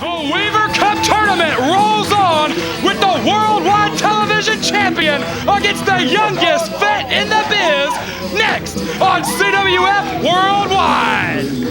The Weaver Cup Tournament rolls on with the worldwide television champion against the youngest vet in the biz, next on CWF Worldwide.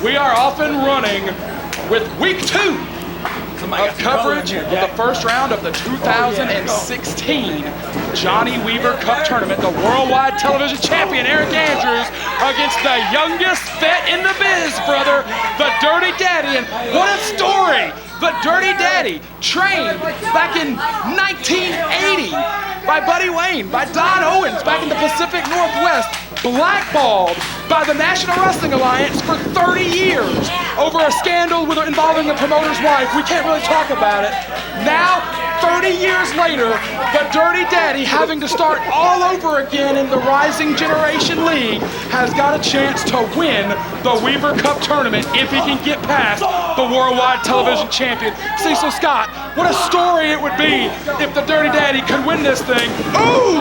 We are off and running with week 2 of coverage of the first round of the 2016 Johnny Weaver Cup Tournament. The worldwide television champion, Aric Andrews, against the youngest vet in the biz, brother, the Dirty Daddy. And what a story! The Dirty Daddy, trained back in 1980 by Buddy Wayne, by Don Owens back in the Pacific Northwest, blackballed by the National Wrestling Alliance for 30 years over a scandal involving the promoter's wife. We can't really talk about it. Now, 30 years later, the Dirty Daddy, having to start all over again in the Rising Generation League, has got a chance to win the Weaver Cup Tournament if he can get past the worldwide television champion, Cecil Scott. What a story it would be if the Dirty Daddy could win this thing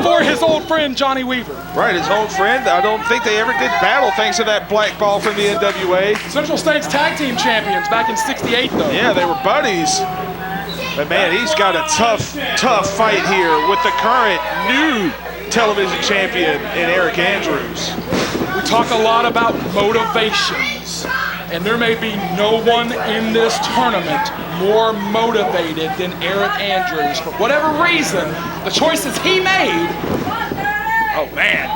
for his old friend, Johnny Weaver. Right, his old friend. I don't think they ever did battle thanks to that black ball from the NWA. Central States Tag Team Champions back in '68, though. Yeah, they were buddies. But man, he's got a tough fight here with the current new television champion in Aric Andrews. We talk a lot about motivations, and there may be no one in this tournament more motivated than Aric Andrews. For whatever reason, the choices he made, oh man,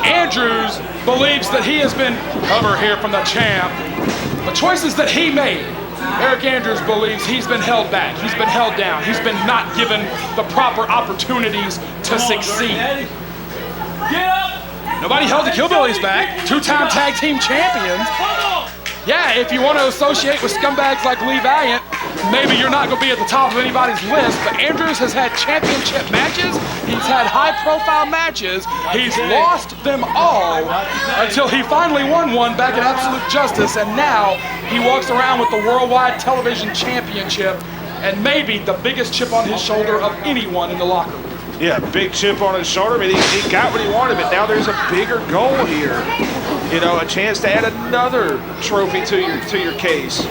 Andrews believes that he has been, cover here from the champ, the choices that he made, Aric Andrews believes he's been held back, he's been held down, he's been not given the proper opportunities to succeed. Nobody held the Killbillies back, 2-time tag team champions. Yeah, if you want to associate with scumbags like Lee Valiant, maybe you're not going to be at the top of anybody's list, but Andrews has had championship matches, he's had high-profile matches, he's lost them all until he finally won one back at Absolute Justice, and now he walks around with the Worldwide Television Championship and maybe the biggest chip on his shoulder of anyone in the locker room. Yeah, big chip on his shoulder. I mean, he got what he wanted, but now there's a bigger goal here. You know, a chance to add another trophy to your case.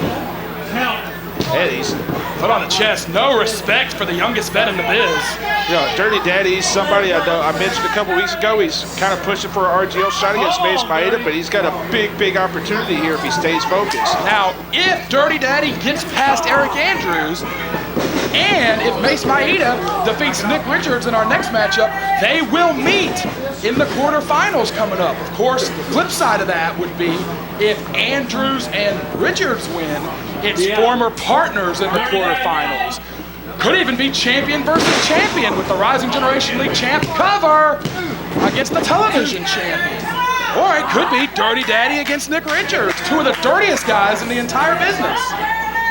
And he's foot on the chest. No respect for the youngest vet in the biz. Yeah, Dirty Daddy, he's somebody I know. I mentioned a couple weeks ago. He's kind of pushing for an RGL shot against Mace Maeda, but he's got a big opportunity here if he stays focused. Now, if Dirty Daddy gets past Aric Andrews, and if Mace Maeda defeats Nick Richards in our next matchup, they will meet in the quarterfinals coming up. Of course, the flip side of that would be if Andrews and Richards win, it's former partners in the quarterfinals. Could even be champion versus champion with the Rising Generation League champ cover against the television champion. Or it could be Dirty Daddy against Nick Richards, two of the dirtiest guys in the entire business.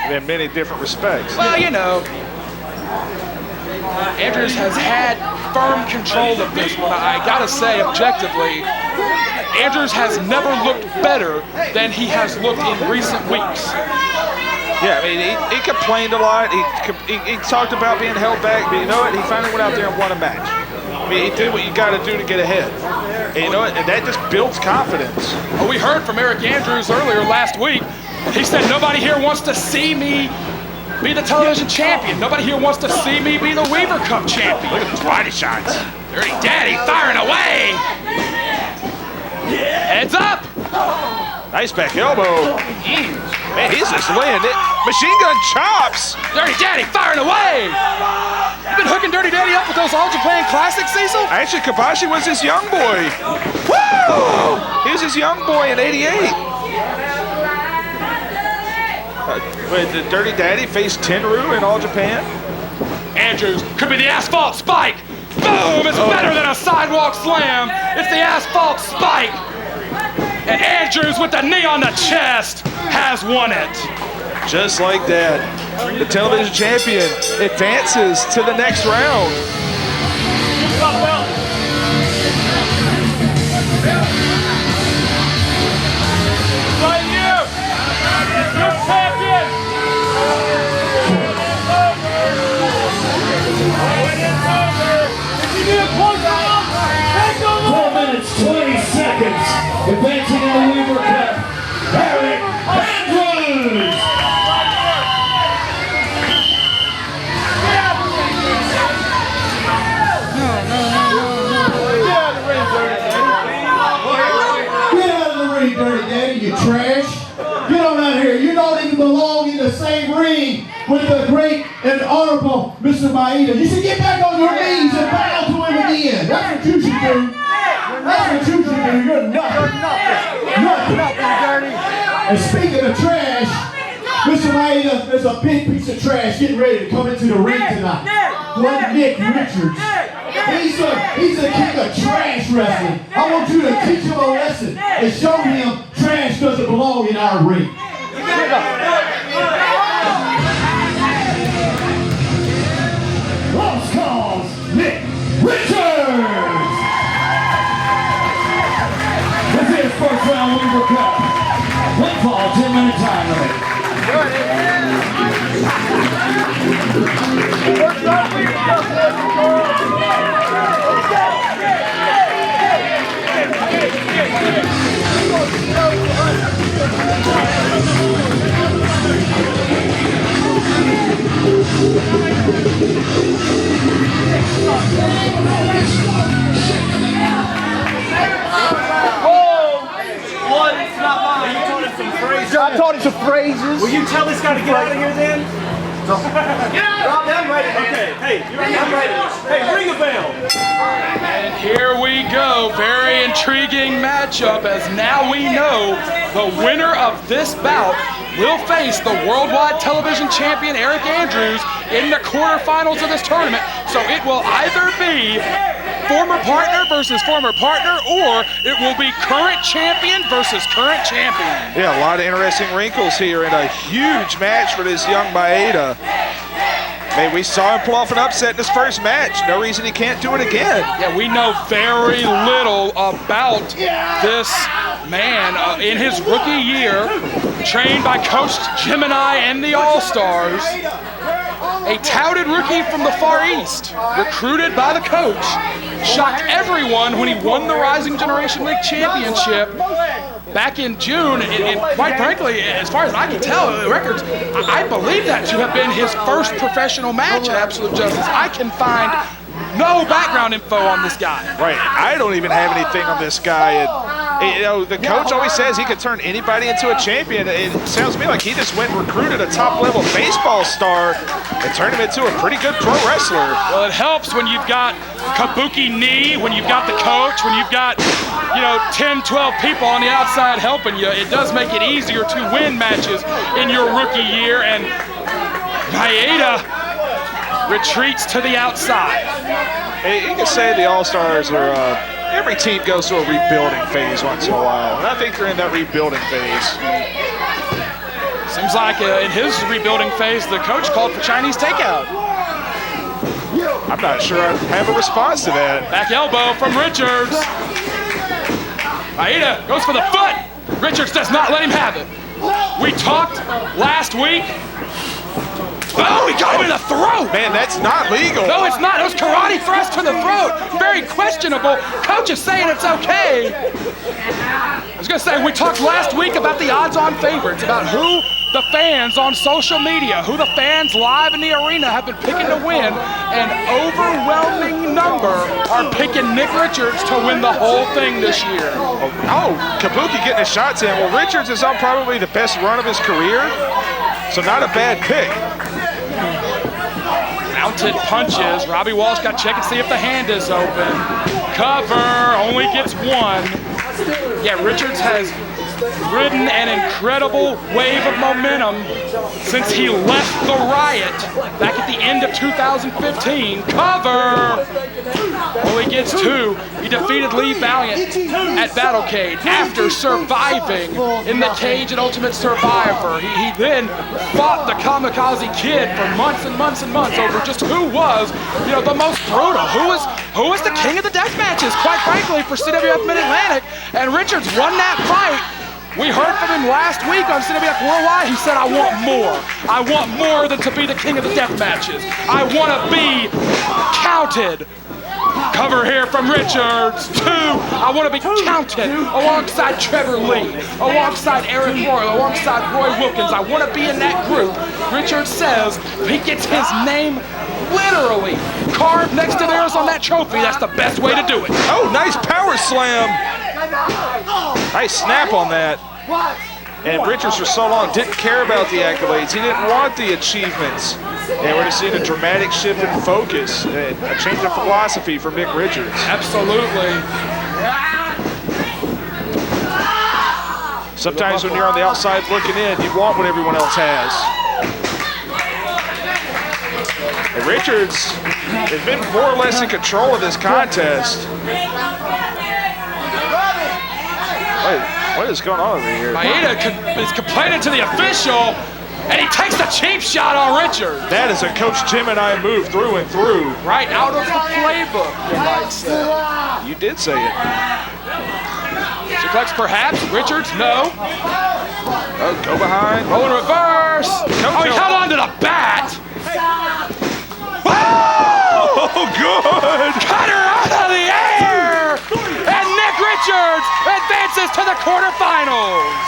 In many different respects. Well, you know, Andrews has had firm control of this one. I gotta say, objectively, Andrews has never looked better than he has looked in recent weeks. Yeah, I mean, he complained a lot. He talked about being held back, but you know what? He finally went out there and won a match. I mean, he did what you got to do to get ahead. And you know what? And that just builds confidence. Well, we heard from Aric Andrews earlier last week. He said, nobody here wants to see me be the television champion. Nobody here wants to see me be the Weaver Cup champion. Look at those body shots. Dirty Daddy firing away. Heads up. Nice back elbow. Man, he's just laying it. Machine gun chops. Dirty Daddy firing away. You've been hooking Dirty Daddy up with those All Japan Classics, Cecil? Actually, Kabashi was his young boy. Woo! He was his young boy in '88. When the Dirty Daddy faced Tenryu in All Japan. Andrews could be the asphalt spike. Boom! It's better than a sidewalk slam. It's the asphalt spike. And Andrews with the knee on the chest has won it. Just like that, the television champion advances to the next round. Right here! You're champion! 4 minutes, 20 seconds. Advancing in the Weaver Cup, Aric Andrews. Get out of the ring, Dirty Daddy, you trash. Get on out here. You don't even belong in the same ring with the great and honorable Mr. Maeda. You should get back on your knees and bow to him again. That's what you should do. That's what you should do. You're nothing. Nothing. And speaking of trash, Mr. Maeda, there's a big piece of trash getting ready to come into the ring tonight. One Nick Richards. He's the king of trash wrestling. I want you to teach him a lesson and show him trash doesn't belong in our ring. Lost cause, Nick Richards. This is first round Weaver Cup. Pinfall, 10-minute time limit. I taught him some phrases. Will you tell this guy to get out of here then? I'm ready. Okay, hey, I'm ready. Hey, ring a bell. And here we go. Very intriguing matchup, as now we know the winner of this bout will face the worldwide television champion Aric Andrews in the quarterfinals of this tournament. So it will either be former partner versus former partner, or it will be current champion versus current champion. Yeah, a lot of interesting wrinkles here and a huge match for this young Maeda. Hey, we saw him pull off an upset in his first match. No reason he can't do it again. Yeah, we know very little about this man in his rookie year, trained by Coach Gemini and the All-Stars. A touted rookie from the Far East, recruited by the coach, shocked everyone when he won the Rising Generation League Championship back in June, and quite frankly, as far as I can tell, the records, I believe that to have been his first professional match at Absolute Justice. I can find no background info on this guy. Right, I don't even have anything on this guy. And, you know, the coach always says he could turn anybody into a champion. It sounds to me like he just went and recruited a top-level baseball star and turned him into a pretty good pro wrestler. Well, it helps when you've got kabuki knee, when you've got the coach, when you've got, 10, 12 people on the outside helping you. It does make it easier to win matches in your rookie year, and Maeda retreats to the outside. Hey, you can say the All-Stars are, every team goes through a rebuilding phase once in a while, and I think they're in that rebuilding phase. Seems like in his rebuilding phase, the coach called for Chinese takeout. I'm not sure I have a response to that. Back elbow from Richards. Maeda goes for the foot. Richards does not let him have it. We talked last week. Oh, he got him in the throat! Man, that's not legal. No, it's not. It was karate thrust to the throat. Very questionable. Coach is saying it's okay. I was going to say, we talked last week about the odds-on favorites, about who the fans on social media, who the fans live in the arena have been picking to win. An overwhelming number are picking Nick Richards to win the whole thing this year. Oh, Kabuki getting his shots in. Well, Richards is on probably the best run of his career, so not a bad pick. Mounted punches. Robbie Walsh got to check and see if the hand is open. Cover, only gets one. Yeah, Richards has ridden an incredible wave of momentum since he left the Riot back at the end of 2015. Cover! Well, he gets 2. He defeated Lee Valiant at Battlecade after surviving in the cage at Ultimate Survivor. He then fought the Kamakazi Kid for months and months and months over just who was, the most brutal. Who was the king of the death matches, quite frankly, for CWF Mid-Atlantic. And Richards won that fight. We heard from him last week on CWF Worldwide. He said, I want more. I want more than to be the king of the death matches. I want to be counted. Cover here from Richards. 2. I want to be counted alongside Trevor Lee, alongside Arik Royal, alongside Roy Wilkins. I want to be in that group. Richards says he gets his name literally carved next to theirs on that trophy. That's the best way to do it. Oh, nice power slam. Nice snap on that. And Richards for so long didn't care about the accolades. He didn't want the achievements. And we're just seeing a dramatic shift in focus, and a change of philosophy for Mick Richards. Absolutely. Sometimes when you're on the outside looking in, you want what everyone else has. And Richards has been more or less in control of this contest. What is going on over here? Maeda is complaining to the official, and he takes the cheap shot on Richards. That is a Coach Gemini move through and through. Right out of the playbook, you might say. You did say it. Suplex perhaps, Richards, no. Oh, go behind. Rolling reverse. Oh, he held on to the bat. Oh, good. Cutter out of the air. And Mick Richards advances to the quarterfinals.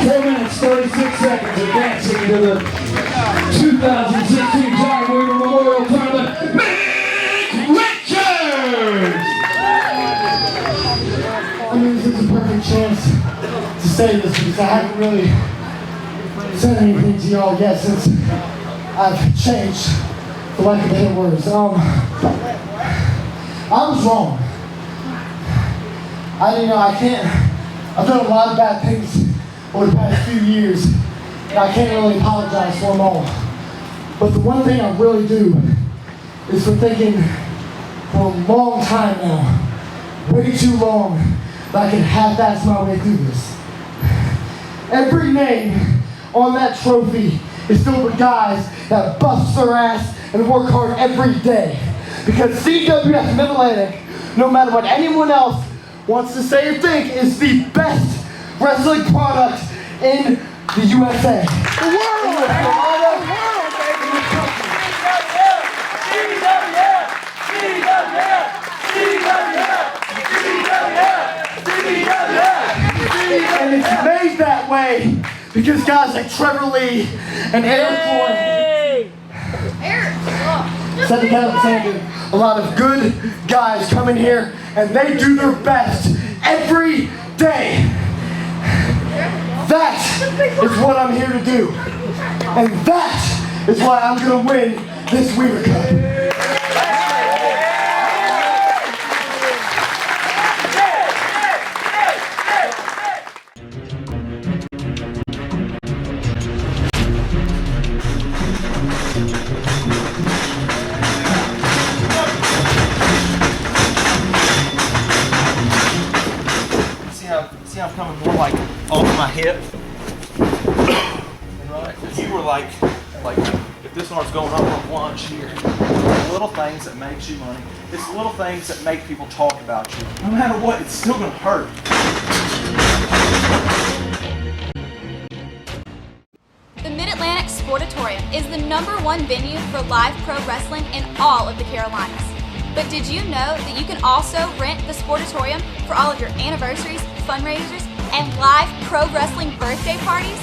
Minutes, 36 seconds, advancing to the 2016 John Weaver Memorial Tournament. Mick Richards! I mean, this is a perfect chance to say this because I haven't really said anything to y'all yet since I've changed, for lack of better words. I was wrong. I've done a lot of bad things over the past few years, and I can't really apologize for them all. But the one thing I really do is for thinking for a long time now, way too long, that I can half-ass my way through this. Every name on that trophy is filled with guys that bust their ass and work hard every day. Because CWF Mid-Atlantic, no matter what anyone else wants to say or think, is the best wrestling product in the USA. The world! The world, baby! CWF! CWF! CWF! And it's made that way because guys like Trevor Lee and Aric Royal, Cedric Alexander, a lot of good guys come in here and they do their best every day. That is what I'm here to do. And that is why I'm going to win this Weaver Cup. See how I'm coming more like off my hip? And right, you were like if this arm's going up on one here. The little things that makes you money. It's the little things that make people talk about you. No matter what, it's still gonna hurt. The Mid-Atlantic Sportatorium is the #1 venue for live pro wrestling in all of the Carolinas. But did you know that you can also rent the Sportatorium for all of your anniversaries, fundraisers, and live pro wrestling birthday parties?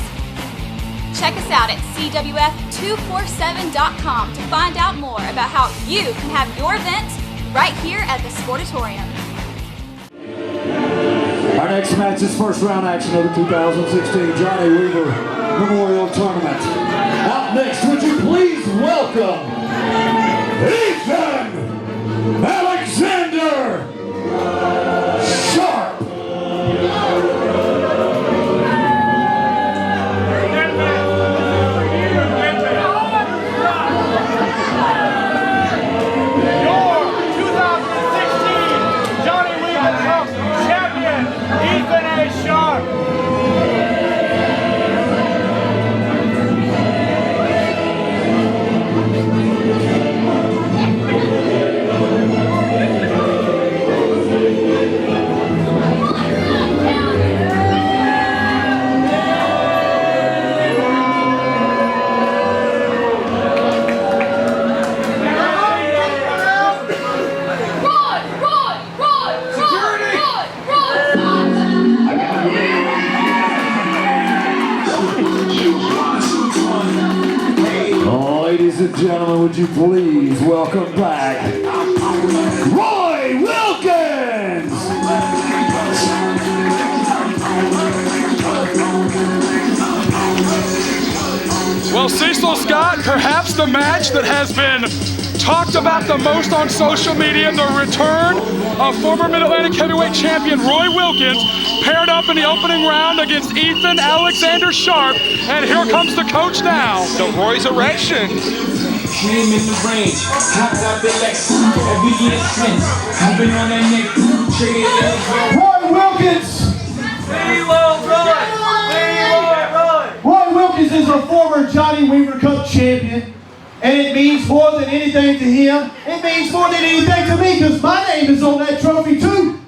Check us out at CWF247.com to find out more about how you can have your events right here at the Sportatorium. Our next match is first round action of the 2016 Johnny Weaver Memorial Tournament. Up next, would you please welcome Eaton Alexander Sharpe. Ladies and gentlemen, would you please welcome back Roy Wilkins! Well, Cecil Scott, perhaps the match that has been talked about the most on social media, the return of former Mid-Atlantic heavyweight champion Roy Wilkins, paired up in the opening round against Eaton Alexander Sharpe, and here comes the coach now. The Roy's erection. Name in the range, hopped out the Lex, every year since, I've been on that neck, traded Roy Wilkins! Roy Wilkins is a former Johnny Weaver Cup champion, and it means more than anything to him. It means more than anything to me, because my name is on that trophy too.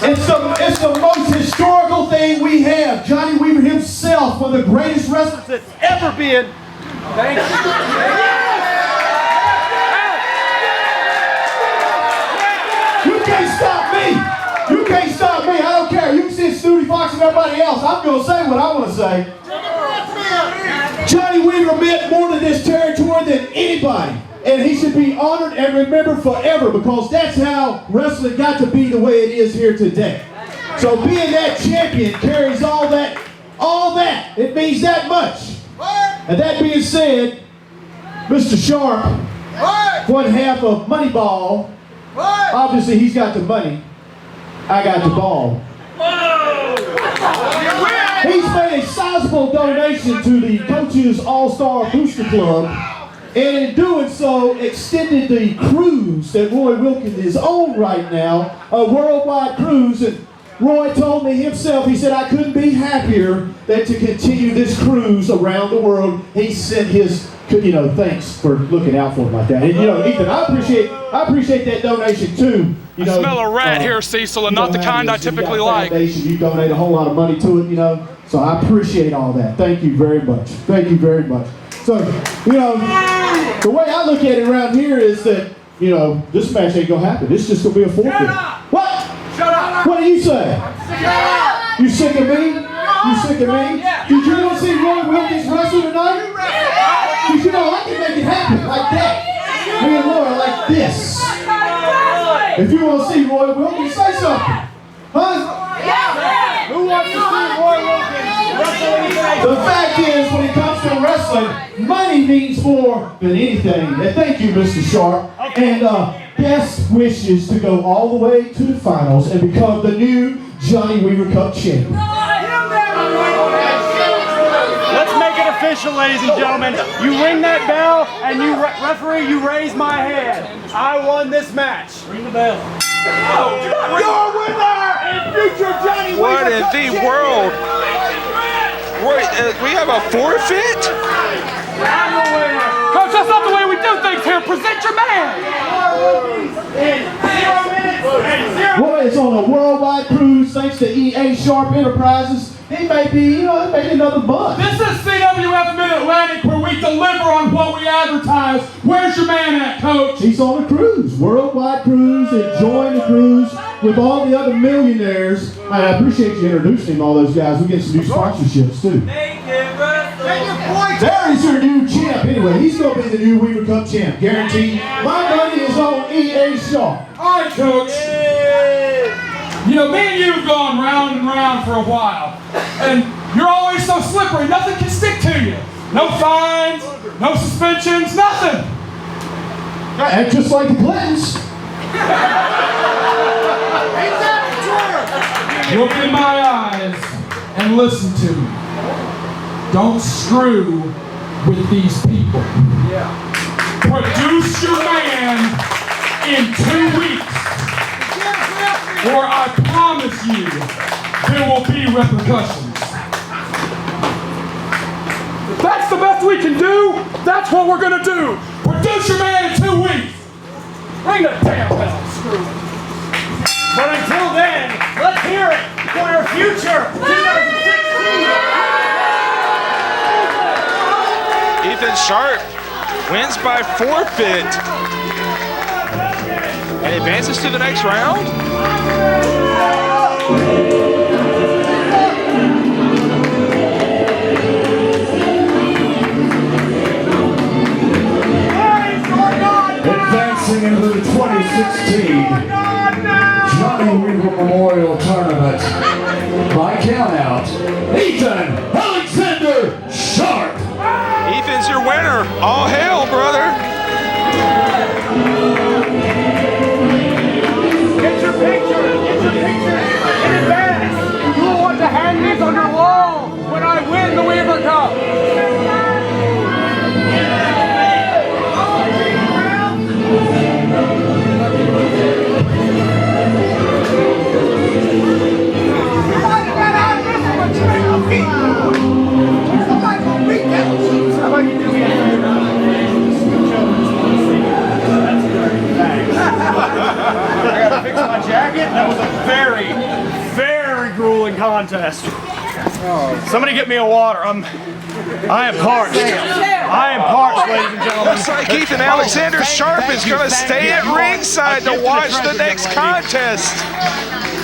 It's the most historical thing we have. Johnny Weaver himself, one of the greatest wrestlers that's ever been. Thank you. You can't stop me. You can't stop me. I don't care. You can see Snooty Fox and everybody else. I'm going to say what I want to say. Johnny Weaver meant more to this territory than anybody. And he should be honored and remembered forever, because that's how wrestling got to be the way it is here today. So being that champion carries all that. It means that much. And that being said, Mr. Sharpe, one half of Moneyball, obviously he's got the money, I got the ball. He's made a sizable donation to the Coaches All-Star Booster Club, and in doing so, extended the cruise that Roy Wilkins is on right now, a worldwide cruise. And Roy told me himself, he said, I couldn't be happier than to continue this cruise around the world. He sent his, thanks for looking out for him like that. And Ethan, I appreciate that donation too. I smell a rat here, Cecil, and not the kind I typically like. You donate a whole lot of money to it, so I appreciate all that. Thank you very much. Thank you very much. So, the way I look at it around here is that, this match ain't gonna happen. It's just gonna be a forfeit. What? Shut up! What do you say? You sick of me? You sick of me? Did you want to see Roy Wilkins wrestle tonight? Because I can make it happen like that. Me and Roy are like this. If you want to see Roy Wilkins, say something. Huh? Who wants to see Roy Wilkins wrestle? The fact is, when it comes to wrestling, money means more than anything. And thank you, Mr. Sharpe. And best wishes to go all the way to the finals and become the new Johnny Weaver Cup champion. Let's make it official, ladies and gentlemen. You ring that bell, and you referee, you raise my hand. I won this match. Ring the bell. Your winner and future Johnny Weaver What in Cup the champion. world? Wait, we have a forfeit? I'm the winner. Coach, that's not the way we do things here. Present your man. In 0 minutes and 0. Roy is on a worldwide cruise thanks to EA Sharpe Enterprises. He may be, maybe another month. This is CWF Mid-Atlantic, where we deliver on what we advertise. Where's your man at, Coach? He's on a cruise, worldwide cruise, enjoying the cruise with all the other millionaires. I appreciate you introducing him, all those guys. We get some new sponsorships too. There is your new champ. Anyway, he's going to be the new Weaver Cup champ, guaranteed. My money is on EA Sharpe. All right, Coach. Me and you have gone round and round for a while. And You're always so slippery, nothing can stick to you. No fines, no suspensions, nothing. Act just like the Clintons. Look in my eyes and listen to me. Don't screw with these people. Produce your man in 2 weeks, or I promise you there will be repercussions. If that's the best we can do, that's what we're gonna do. Produce your man in 2 weeks. Ring the damn bell, screw it. But until then, let's hear it for our future 2016. Ethan Sharpe wins by forfeit and advances to the next round. Advancing into the 2016 Johnny Weaver Memorial Tournament by countout, Eaton Alexander Sharpe. Ethan's your winner. All hail, brother. Get your picture in advance. You will want to hang this on your wall when I win the Weaver Cup. I gotta fix my jacket. That was a very, very grueling contest. Somebody get me a water. I am parched. I am parched, ladies and gentlemen. Looks like Ethan Alexander Sharpe is going to stay at ringside to watch the next contest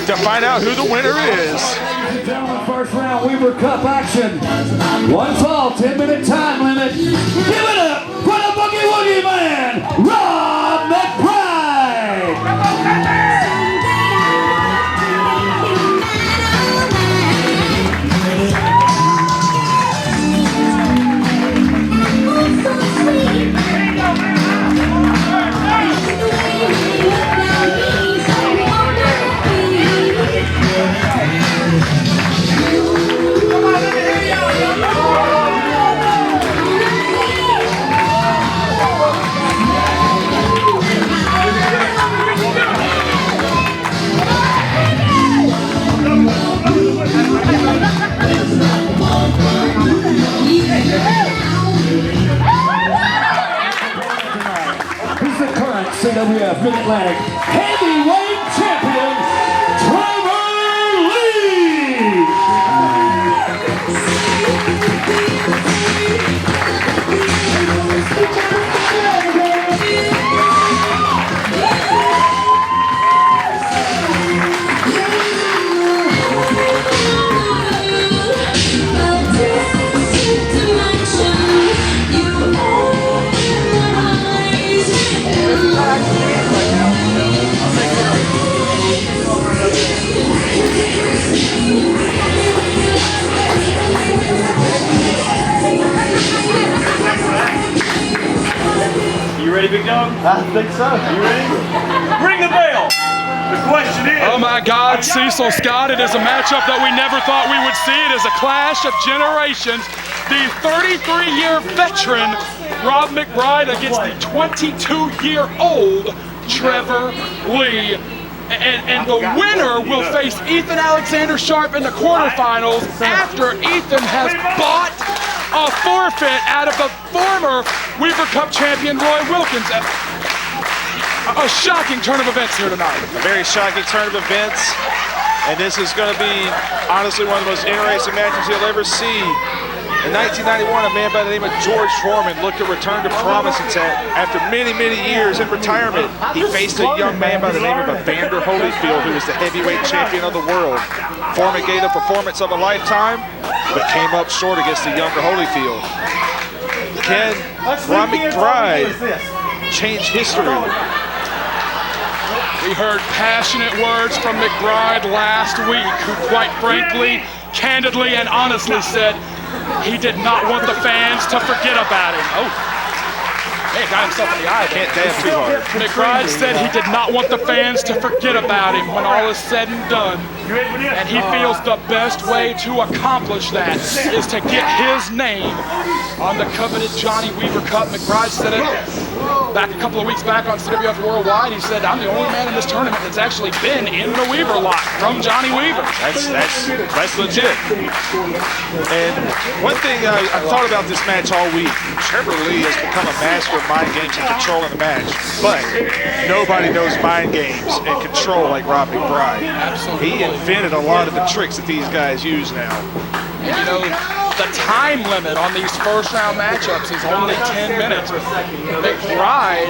to find out who the winner is. Gentlemen, first round Weaver Cup action. One fall, 10-minute time limit. Give it up for the Boogie Woogie Man, Rob McBride. CWF Mid-Atlantic Heavyweight Champion, Trevor Lee! Big dog? I think so. You ready? Ring the bell. The question is... Oh my God, Cecil Scott, it is a matchup that we never thought we would see. It is a clash of generations. The 33-year veteran, Rob McBride, against the 22-year-old Trevor Lee. And the winner will face Ethan Alexander Sharpe in the quarterfinals after Ethan has bought a forfeit out of the former Weaver Cup champion Roy Wilkins. A shocking turn of events here tonight. A very shocking turn of events. And this is going to be, honestly, one of the most interesting matches you'll ever see. In 1991, a man by the name of George Foreman looked to return to prominence after many, many years in retirement. He faced a young man by the name of Evander Holyfield, who was the heavyweight champion of the world. Foreman gave the performance of a lifetime, but came up short against the younger Holyfield. Can Rob McBride change history? We heard passionate words from McBride last week, who quite frankly candidly and honestly said he did not want the fans to forget about him. Oh, man, got himself in the eye. Can't dab too hard. McBride said he did not want the fans to forget about him when all is said and done. And he feels the best way to accomplish that is to get his name on the coveted Johnny Weaver Cup. McBride said it back a couple of weeks back on CWF Worldwide. He said, I'm the only man in this tournament that's actually been in the Weaver lot from Johnny Weaver. That's legit. And one thing I thought about this match all week, Trevor Lee has become a master of mind games and control in the match, but nobody knows mind games and control like Rob McBride. Absolutely. He invented a lot of the tricks that these guys use now. And you know, the time limit on these first round matchups is only 10 minutes. McBride,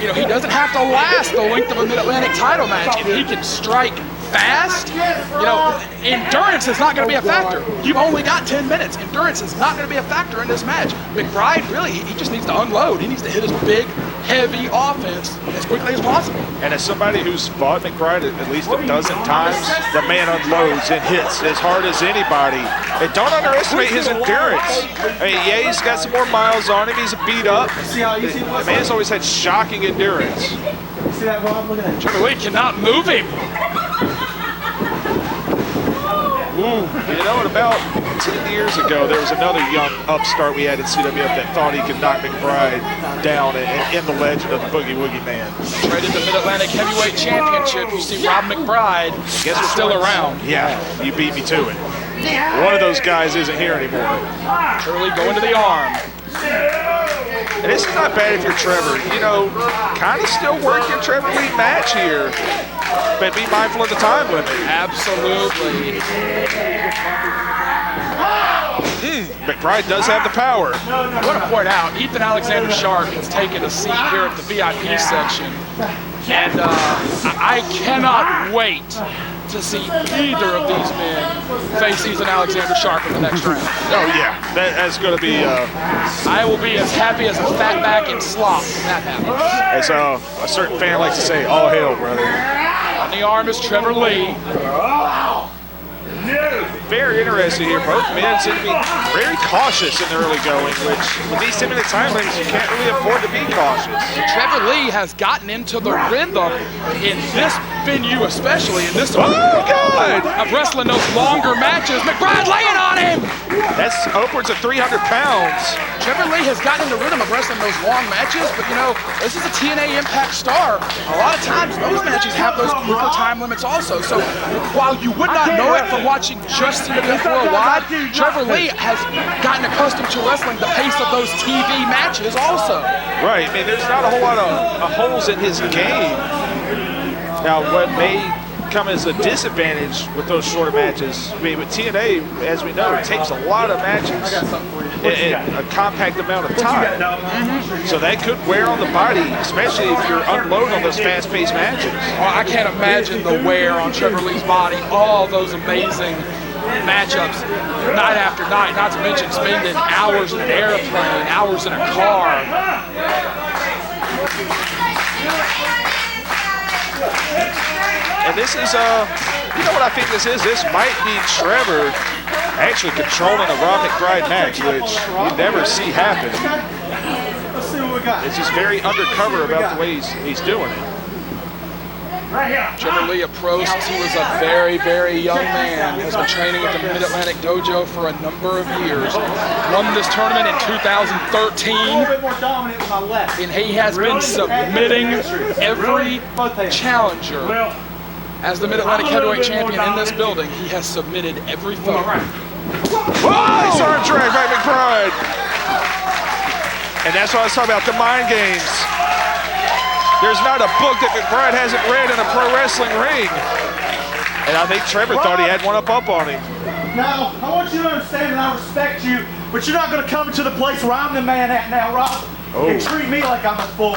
you know, he doesn't have to last the length of a Mid-Atlantic title match. If he can strike fast, you know, endurance is not going to be a factor. You've only got 10 minutes. Endurance is not going to be a factor in this match. McBride, really, he just needs to unload. He needs to hit his big, heavy offense as quickly as possible. And as somebody who's fought McBride at least a dozen times, the man unloads and hits as hard as anybody. And don't underestimate his endurance. I mean, yeah, he's got some more miles on him. He's beat up. The man's always had shocking endurance. See that, Rob? Look at that. Trevor Lee cannot move him. Ooh, you know, about 10 years ago, there was another young upstart we had in CWF that thought he could knock McBride down and end the legend of the Boogie Woogie Man. Traded the Mid-Atlantic Heavyweight Championship. You see Rob McBride Guess what's still around. Yeah, you beat me to it. One of those guys isn't here anymore. Trevor Lee going to the arm. And this is not bad if you're Trevor. You know, kind of still work your Trevor Lee match here, but be mindful of the time limit. Absolutely. McBride does have the power. I want to point out, Ethan Alexander Sharpe has taken a seat here at the VIP section, and I cannot wait to see either of these men face Ethan Alexander Sharpe in the next round. Oh yeah, that's going to be. I will be as happy as a fatback in slop when that happens. As a certain fan likes to say, all hail, brother. On the arm is Trevor Lee. Very interesting here. Both men seem to be very cautious in the early going, which with these 10-minute time limits, you can't really afford to be cautious. Trevor Lee has gotten into the rhythm in this venue, especially in this Oh, God! of wrestling those longer matches. McBride laying on him! That's upwards of 300 pounds. Trevor Lee has gotten in the rhythm of wrestling those long matches, but you know, this is a TNA Impact star. A lot of times those matches have those quicker time limits also. So while you would not know it from watching just CWF Worldwide, Trevor Lee has gotten accustomed to wrestling the pace of those TV matches also. Right, I mean, there's not a whole lot of holes in his game. Now, what may come as a disadvantage with those shorter matches, I mean, with TNA, as we know, it takes a lot of matches in a compact amount of time. So that could wear on the body, especially if you're unloading on those fast-paced matches. Well, I can't imagine the wear on Trevor Lee's body, all those amazing matchups night after night, not to mention spending hours in an airplane, hours in a car. And this is, you know what I think this is? This might be Trevor actually controlling a Rob McBride match, which you never see happen. Let's see what we got. It's just very undercover about the way he's doing it. Trevor Lee approached since he was a very, very young man. Has been training at the Mid-Atlantic Dojo for a number of years. Won this tournament in 2013. A little bit more dominant with my left. And he has been submitting every challenger. As the Mid-Atlantic Heavyweight Champion in this building, he has submitted every foe. Oh, nice arm drag by McBride. And that's what I was talking about, the mind games. There's not a book that McBride hasn't read in a pro wrestling ring. And I think Trevor thought he had one up on him. Now, I want you to understand that I respect you, but you're not going to come into the place where I'm the man at now, Rob, and treat me like I'm a fool.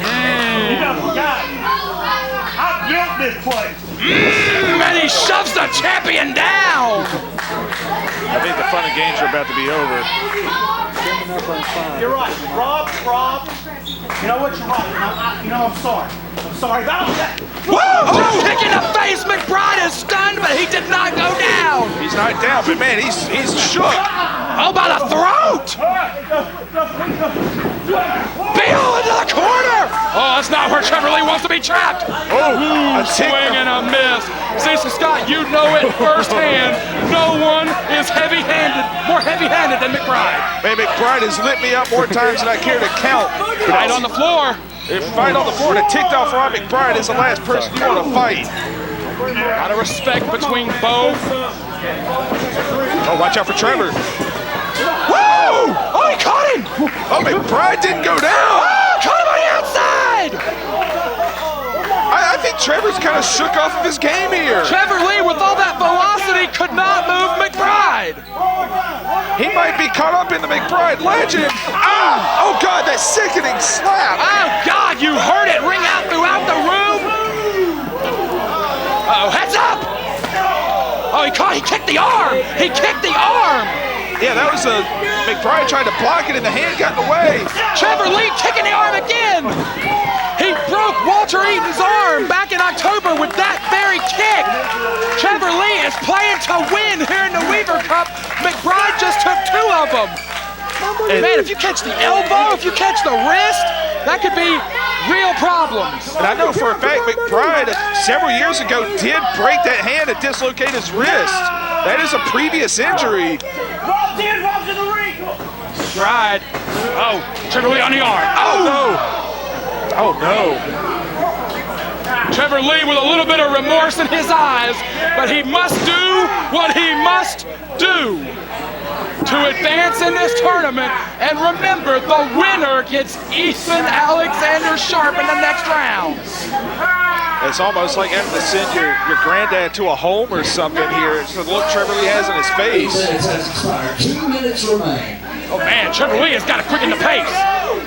You done forgot. I built this place. And he shoves the champion down. I think the fun and games are about to be over. You're right. Rob. You know what? You're right. I'm sorry. I'm sorry about that. Whoa! Oh, kick in the face. McBride is stunned, but he did not go down. He's not down, but man, he's shook. Oh, by the throat. Beal into the corner. Oh, that's not where Trevor Lee wants to be trapped. Oh, a swing and a miss. Cecil Scott, you know it firsthand. No one is more heavy-handed than McBride. Man, McBride has lit me up more times than I care to count. Right on the floor. Fight on the floor, and a ticked off Rob McBride is the last person you want to fight. A lot of respect between both. Oh, watch out for Trevor. Whoa! Oh, he caught him! Oh, McBride didn't go down! Oh, caught him on the outside! I think Trevor's kind of shook off of his game here. Trevor Lee, with all that velocity, could not move McBride. He might be caught up in the McBride legend. Ah! Oh, God, that sickening slap. Oh, God, you heard it ring out throughout the room. Uh-oh, heads up! Oh, he kicked the arm! He kicked the arm! Yeah, that was McBride tried to block it and the hand got in the way. Trevor Lee kicking the arm again! He broke Walter Eaton's arm back in October with that very kick. Trevor Lee is playing to win here in the Weaver Cup. McBride just took 2 of them. And man, if you catch the elbow, if you catch the wrist, that could be real problems. And I know for a fact McBride several years ago did break that hand and dislocate his wrist. That is a previous injury. Rob's in the ring. Stride. Oh, Trevor Lee on the arm. Oh, no. Oh, no. Trevor Lee with a little bit of remorse in his eyes, but he must do what he must do to advance in this tournament. And remember, the winner gets Cedric Alexander Sharpe in the next round. It's almost like having to send your granddad to a home or something here. It's the look Trevor Lee has in his face. 2 minutes has expired. 2 minutes remain. Oh man, Trevor Lee has got to quicken the pace.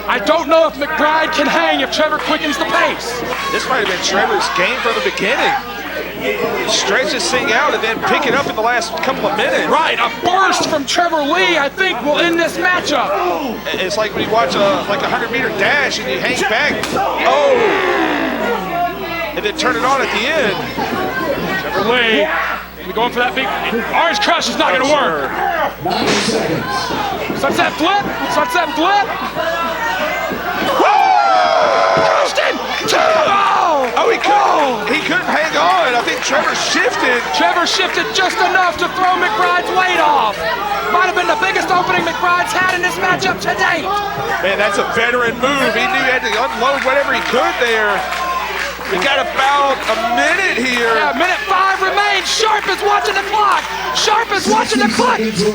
I don't know if McBride can hang if Trevor quickens the pace. This might have been Trevor's game from the beginning. Stretch this thing out and then pick it up in the last couple of minutes. Right, a burst from Trevor Lee, I think, will end this matchup. It's like when you watch a 100-meter dash and you hang back. Oh! And then turn it on at the end. Trevor Lee, going for that big orange crush is not going to work. 90 seconds. Sunset flip. Crushed him. Oh, he couldn't hang on. I think Trevor shifted. Trevor shifted just enough to throw McBride's weight off. Might have been the biggest opening McBride's had in this matchup to date. Man, that's a veteran move. He knew he had to unload whatever he could there. We got about a minute here. Yeah, minute 5 remains. Sharpe is watching the clock. Sharpe is watching the clock. If they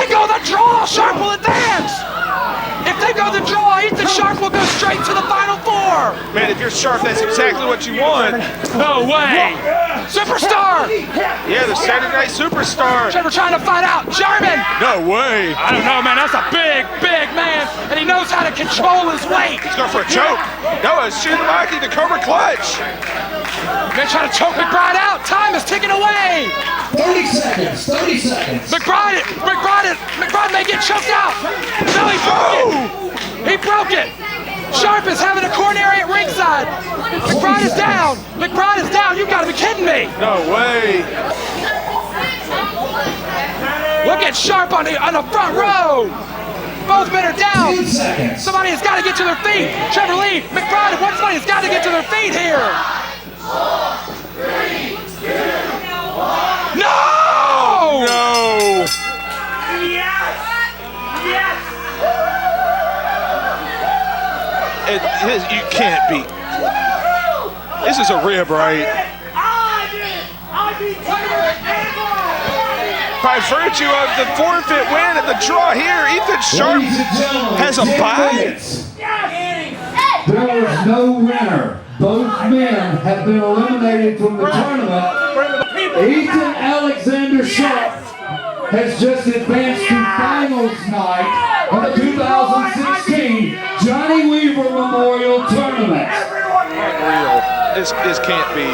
go the draw, Sharpe will advance. If they go the draw, Ethan Sharpe will go straight to the Final Four. Man, if you're Sharpe, that's exactly what you want. No way. Superstar. Yeah, the Saturday Night Superstar. Trevor trying to fight out. German. No way. I don't know, man. That's a big man, and he knows how to control his weight. He's going for a choke. No, it's Shinomaki, the Cobra Clutch. They're trying to choke McBride out. Time is ticking away. 30 seconds. 30 seconds. McBride may get choked out. No, he broke it. He broke it. Sharpe is having a coronary at ringside. McBride is down. You've got to be kidding me. No way. Look at Sharpe on the front row. Both men are down. 10 seconds. Somebody has got to get to their feet. Trevor Lee, McBride, somebody has got to get to their feet here. 3, 2, 1. No! You can't beat. This is a rib, right? By virtue of the forfeit win and the draw here, Ethan Sharpe has a bye. There was no winner. Both men have been eliminated from the tournament. Ethan Alexander Sharpe has just advanced to finals night of the 2016 Johnny Weaver Memorial Tournament. Unreal. This can't be.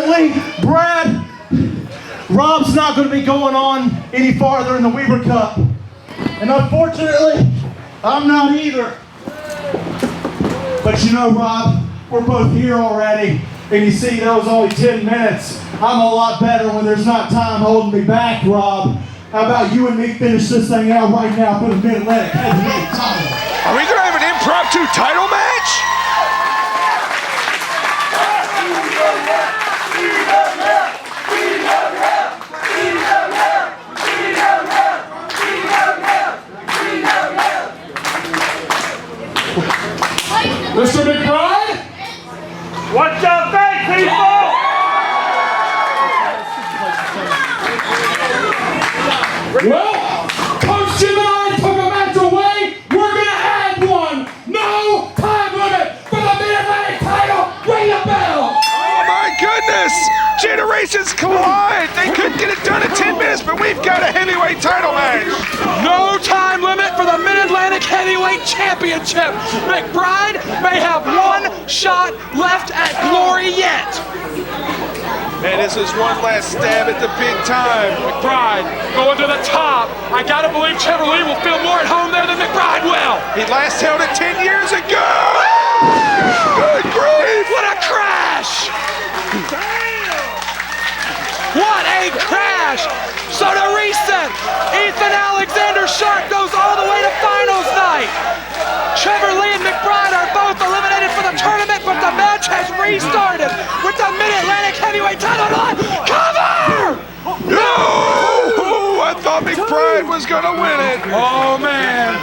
unfortunately, Brad, Rob's not going to be going on any farther in the Weaver Cup. And unfortunately, I'm not either. But you know, Rob, we're both here already. And you see, that was only 10 minutes. I'm a lot better when there's not time holding me back, Rob. How about you and me finish this thing out right now for the Mid-Atlantic Heavyweight title? Are we gonna have an impromptu title match? Mr. McBride? What's up, big people? Well, Coach Gemini took a match away. We're going to add one. No time limit for the Mid-Atlantic title. Ring the bell. Oh my goodness! Generations collide! They couldn't get it done in 10 minutes, but we've got a heavyweight title match! No time limit for the Mid-Atlantic Heavyweight Championship. McBride may have one shot left at glory yet. And this is one last stab at the big time. McBride going to the top. I gotta believe Trevor Lee will feel more at home there than McBride will. He last held it 10 years ago! Good grief! What a crash! What a crash! So to reset, Ethan Alexander Sharpe goes all the way to finals night. Trevor Lee and McBride are both eliminated for the tournament, but the match has restarted with the Mid-Atlantic Heavyweight title on the line. Cover! No! I thought McBride was gonna win it. Oh man!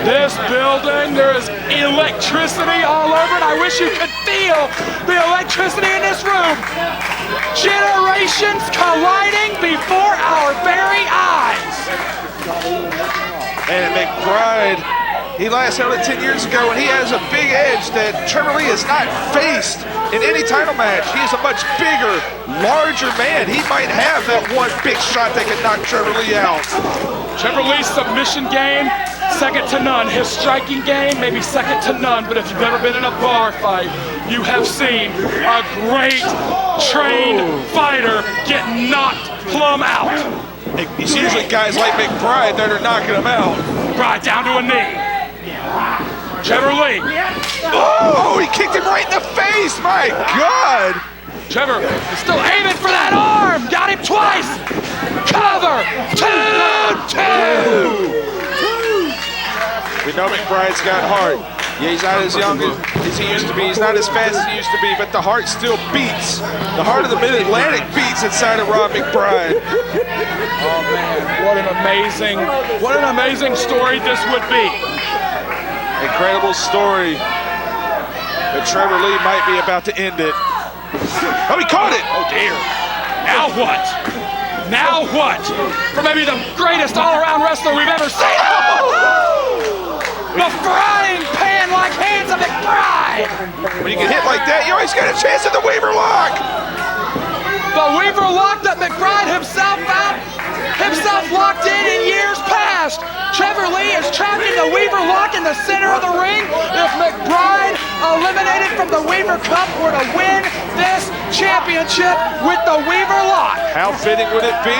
This building, there is electricity all over it. I wish you could feel the electricity in this room. Generations colliding before our very eyes. And McBride, he last held it 10 years ago, and he has a big edge that Trevor Lee has not faced in any title match. He is a much bigger, larger man. He might have that one big shot that could knock Trevor Lee out. Trevor Lee's submission game, second to none. His striking game, maybe second to none. But if you've ever been in a bar fight, you have seen a great trained fighter get knocked plumb out. It's usually guys like McBride that are knocking him out. McBride down to a knee. Trevor Lee. Oh, he kicked him right in the face, my God. Trevor is still aiming for that arm. Got him twice. Cover. 2-2. We know McBride's got heart. Yeah, he's not as young as he used to be. He's not as fast as he used to be, but the heart still beats. The heart of the Mid-Atlantic beats inside of Rob McBride. Oh man, what an amazing story this would be. Incredible story. But Trevor Lee might be about to end it. Oh, he caught it! Oh dear. Now what? Now what? For maybe the greatest all-around wrestler we've ever seen. The frying pan-like hands of McBride. When you get hit like that, you always got a chance at the Weaver lock. The Weaver lock that McBride himself locked in years past. Trevor Lee is tracking the Weaver lock in the center of the ring. If McBride, eliminated from the Weaver Cup, were to win this championship with the Weaver lock. How fitting would it be?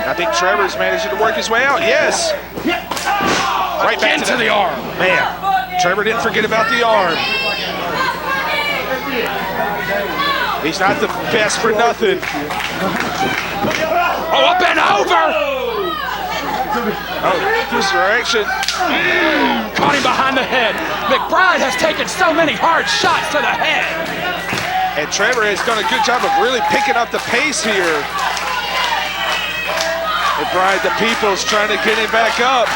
I think Trevor's managing to work his way out. Yes. Right back into the arm. Man, Trevor didn't forget about the arm. He's not the best for nothing. Oh, up and over! Oh, misdirection. Caught him behind the head. McBride has taken so many hard shots to the head. And Trevor has done a good job of really picking up the pace here. McBride, the people's trying to get him back up.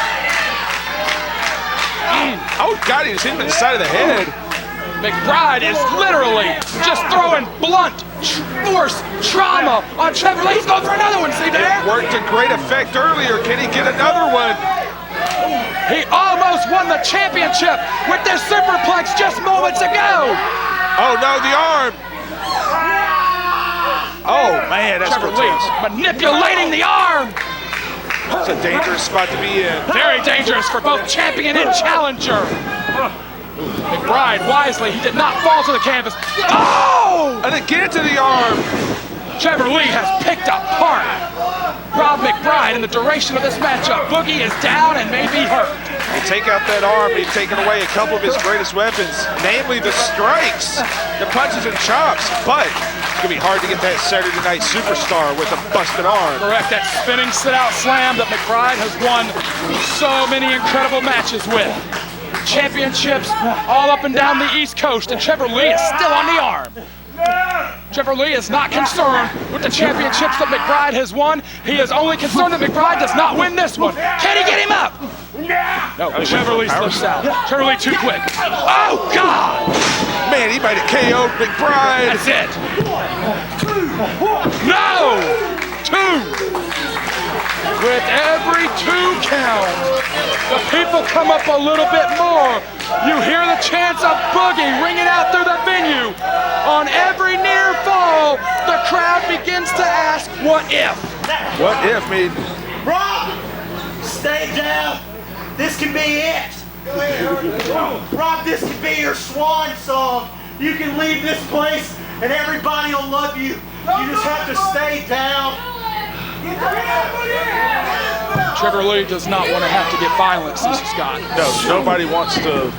Oh, God, he just hit him in the side of the head. McBride is literally just throwing blunt force trauma on Trevor Lee. He's going for another one, see there? It worked to great effect earlier. Can he get another one? He almost won the championship with this superplex just moments ago. Oh, no, the arm. Oh, man, that's Trevor Lee manipulating the arm. It's a dangerous spot to be in. Very dangerous for both champion and challenger. McBride, wisely, he did not fall to the canvas. Oh! And again to the arm. Trevor Lee has picked apart Rob McBride in the duration of this matchup. Boogie is down and may be hurt. You take out that arm, he's taken away a couple of his greatest weapons, namely the strikes, the punches and chops, but it's gonna be hard to get that Saturday Night Superstar with a busted arm. Correct, that spinning sit-out slam that McBride has won so many incredible matches with. Championships all up and down the East Coast, and Trevor Lee is still on the arm. Trevor Lee is not concerned with the championships that McBride has won. He is only concerned that McBride does not win this one. Can he get him up? No, Trevor Lee slips out. Trevor Lee too quick. Oh, God! Man, he might have KO'd McBride. That's it. No! 2. With every 2 count, the people come up a little bit more. You hear the chants of Boogie ringing out through the venue. On every near fall, the crowd begins to ask, what if? What if, man? Rob, stay down. This can be it. Rob, this can be your swan song. You can leave this place and everybody will love you. You just have to stay down. Trevor Lee does not want to have to get violent, Cecil Scott. No, nobody wants to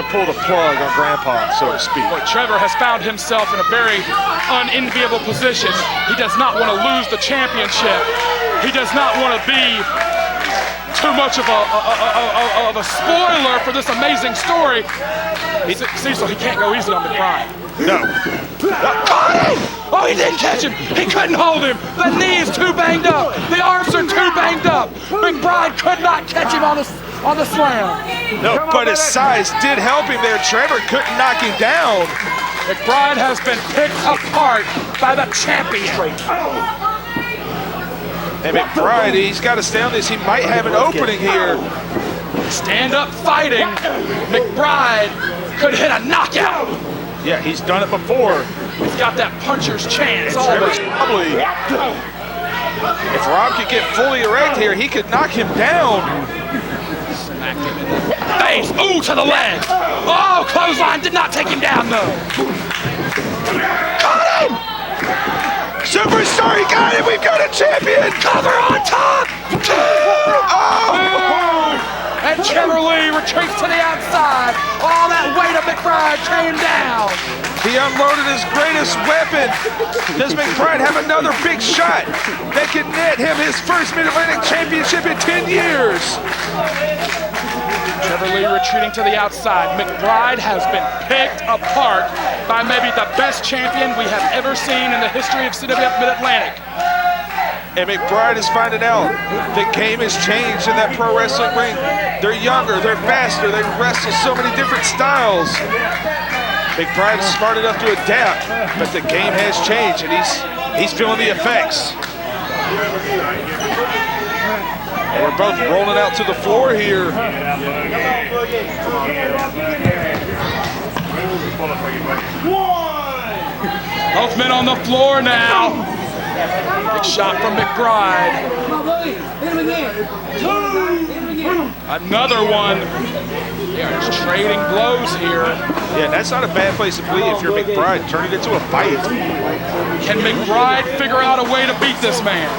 pull the plug on Grandpa, so to speak. But Trevor has found himself in a very unenviable position. He does not want to lose the championship. He does not want to be too much of a spoiler for this amazing story. Cecil, he can't go easy on McBride. No. Caught him! Oh, he didn't catch him. He couldn't hold him. The knee is too banged up. The arms are too banged up. McBride could not catch him on the slam. No, but his size did help him there. Trevor couldn't knock him down. McBride has been picked apart by the champion. And McBride, he's got to stay on this. He might have an opening here. Stand up fighting. McBride could hit a knockout. Yeah, he's done it before. He's got that puncher's chance. Trevor's probably, if Rob could get fully erect here, he could knock him down. Smacked him in the face. Ooh, to the leg. Oh, clothesline did not take him down, though. Caught him! Superstar, he got it! We've got a champion! Cover on top! Oh! And Trevor Lee retreats to the outside. All that weight of McBride came down. He unloaded his greatest weapon. Does McBride have another big shot that could net him his first Mid-Atlantic championship in 10 years? Trevor Lee retreating to the outside. McBride has been picked apart by maybe the best champion we have ever seen in the history of CWF Mid-Atlantic. And McBride is finding out the game has changed in that pro wrestling ring. They're younger, they're faster, they wrestle so many different styles. McBride is smart enough to adapt, but the game has changed and he's feeling the effects. And we're both rolling out to the floor here. Both men on the floor now. Big shot from McBride. Another one. They are just trading blows here. Yeah, that's not a bad place to be if you're McBride. Turn it into a fight. Can McBride figure out a way to beat this man?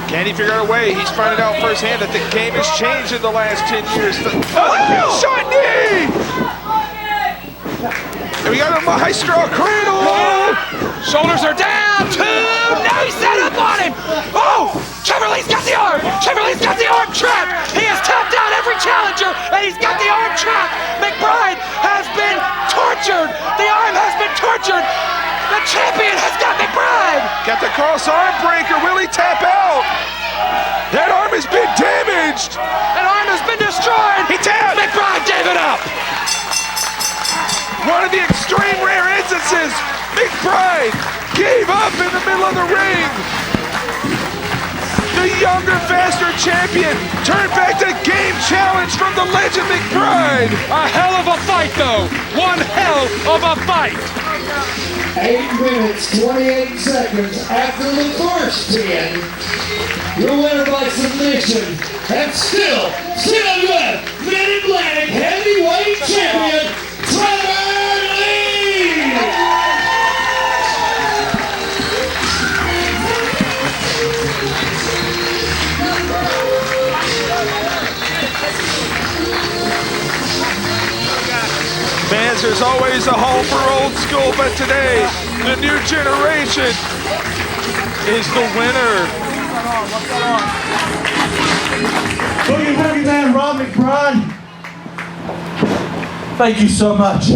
Can he figure out a way? He's finding out firsthand that the game has changed in the last 10 years. Oh, shot knee! And we got a maestro cradle! Shoulders are down, 2! Now he's set up on him! Oh! Trevor Lee's got the arm! Trevor Lee's got the arm trapped! He has tapped out every challenger, and he's got the arm trapped! McBride has been tortured! The arm has been tortured! The champion has got McBride! Got the cross arm breaker. Will he tap out? That arm has been damaged! An arm has been destroyed! He tapped! McBride gave it up! One of the extreme rare instances. McBride gave up in the middle of the ring. The the younger, faster champion turned back to game challenge from the legend McBride. A hell of a fight, though. One hell of a fight. 8 minutes, 28 seconds after the first 10. Your winner by submission, and still CWF Mid-Atlantic Heavyweight Champion, Trevor Lee! Fans, there's always a home for old school, but today, the new generation is the winner. Boogie Boogie Man, Rob McBride. Thank you so much.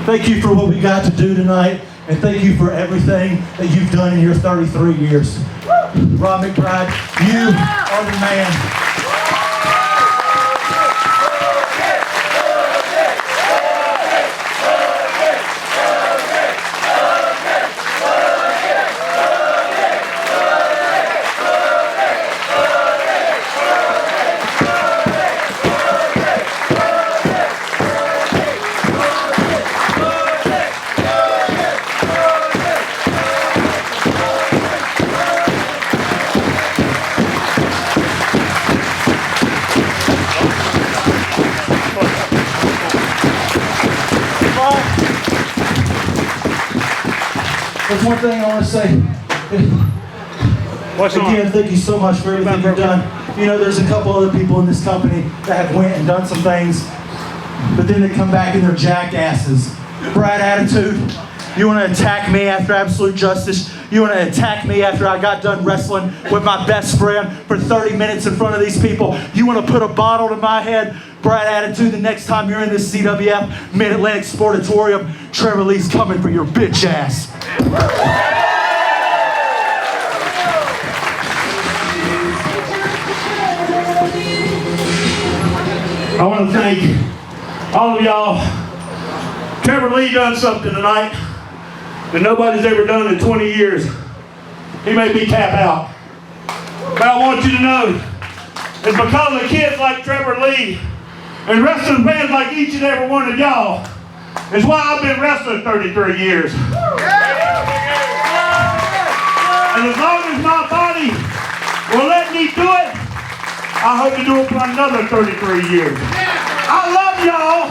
Thank you for what we got to do tonight, and thank you for everything that you've done in your 33 years. Rob McBride, you are the man. There's one thing I want to say. Again, thank you so much for everything you've done. You know, there's a couple other people in this company that have went and done some things, but then they come back and they're jackasses. Brad attitude. You want to attack me after Absolute Justice? You want to attack me after I got done wrestling with my best friend for 30 minutes in front of these people? You want to put a bottle to my head? Brad attitude, the next time you're in this CWF Mid-Atlantic Sportatorium, Trevor Lee's coming for your bitch ass. I want to thank all of y'all. Trevor Lee done something tonight that nobody's ever done in 20 years. He may be tap out. But I want you to know, it's because of kids like Trevor Lee and wrestling fans like each and every one of y'all is why I've been wrestling 33 years. And as long as my body will let me do it, I hope to do it for another 33 years. I love y'all.